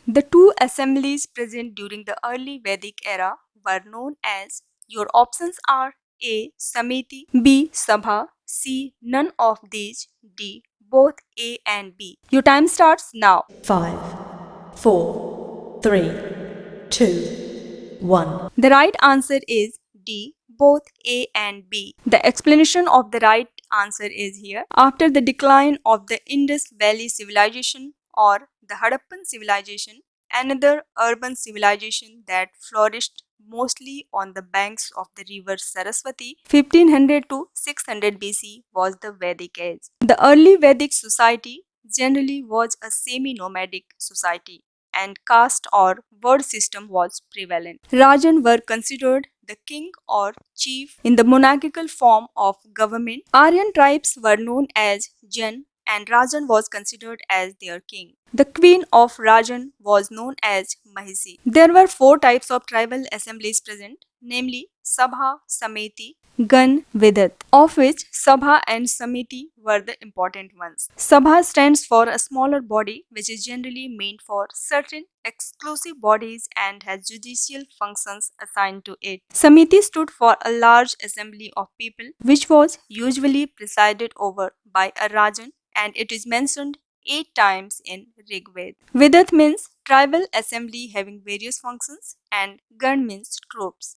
The two assemblies present during the early Vedic era were known as. Your options are A. Samiti, B. Sabha, C. None of these, D. Both A and B. Your time starts now. 5, 4, 3, 2, 1. The right answer is D. Both A and B. The explanation of the right answer is here. After the decline of the Indus Valley civilization or the Harappan civilization, another urban civilization that flourished mostly on the banks of the river Saraswati, 1500 to 600 BC, was the Vedic age. The early Vedic society generally was a semi-nomadic society and caste or word system was prevalent. Rajan were considered the king or chief in the monarchical form of government. Aryan tribes were known as Jan and Rajan was considered as their king. The queen of Rajan was known as Mahisi. There were four types of tribal assemblies present, namely Sabha, Samiti, Gan, Vidat, of which Sabha and Samiti were the important ones. Sabha stands for a smaller body which is generally meant for certain exclusive bodies and has judicial functions assigned to it. Samiti stood for a large assembly of people which was usually presided over by a Rajan, and it is mentioned 8 times in Rig Veda. Vidat means tribal assembly having various functions and Gan means troops.